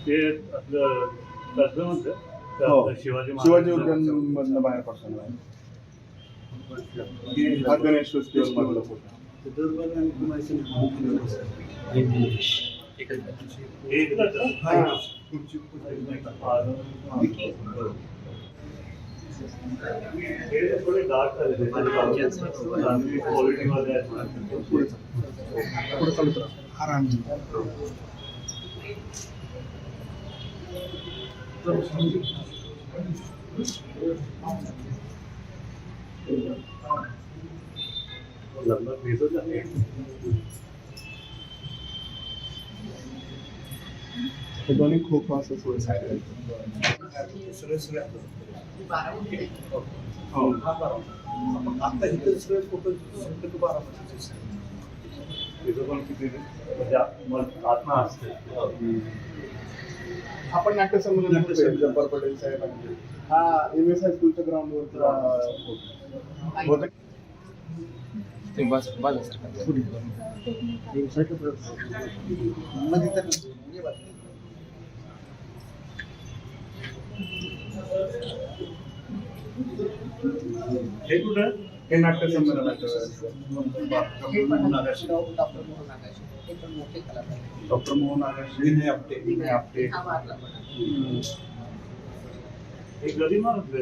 ते आपलं कर्जमच शिवाजी उद्यान मधनं बाहेर पडताना हा गणेश फेस्टिवल मधला फोटो. थोडे डार्क आले क्वालिटी मध्ये पुढे चालू करा. हे दोन्ही खूप असं सोय आहे. आता इतर सगळे फोटो शक्यतो बारामतीचे तिथं पण किती म्हणजे आत्मा असते. आपण नाट्यसंमेलन जब्बार पटेल साहेबांचे हा MS हायस्कूलच्या ग्राउंडवरचा होता. हे कुठं हे नाट्यसंमेलनाचं डॉक्टर मोहन आगाशे, विनय आपटे. हे कधी मारत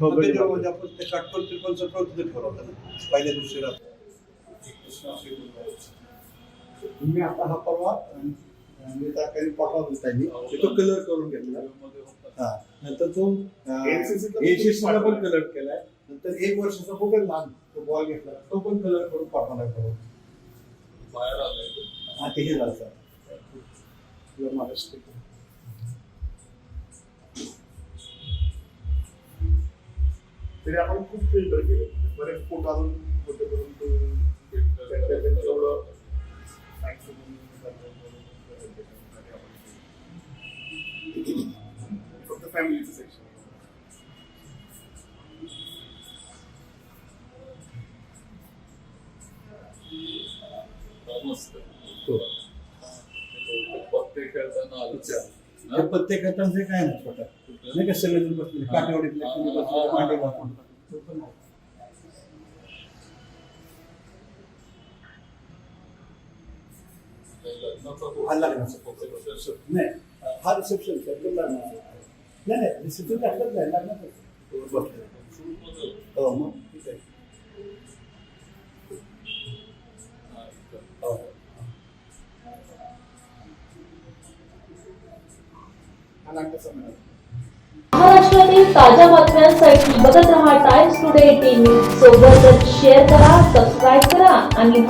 आपण ते काटकोल त्रिकोणचं प्रवृत्ती ठरवलं ना पहिल्या दिवशी रात्री. मी आता हा परवा काही पाठवा होता तो कलर करून घेतला. नंतर तो ACC ला पण कलर केलाय. नंतर 1 वर्षाचा खूप लहान तो बॉल घेतला तो पण कलर करून पाठवला करून बाहेर आलाय. हा ते झालं सर महाराष्ट्र. तरी आपण खूप फिल्टर केले बरेच फोटो अजून फोटो करून तेवढं फक्त फॅमिलीचं सेक्शन. पत्ते खेळताना काय नाही छोटा नाही का सगळेजण बसले काटेवाडीतले मांडे घालून हा लग्नाचा नाही हा रिसेप्शन नाही रिसेप्शन टाकलंच नाही लग्नाचं हो मग ठीक आहे. महाराष्ट्रातील ताज्या बातम्यांसाठी बघत रहा टाइम्स टुडे TV. सोबतच शेअर करा, सबस्क्राईब करा आणि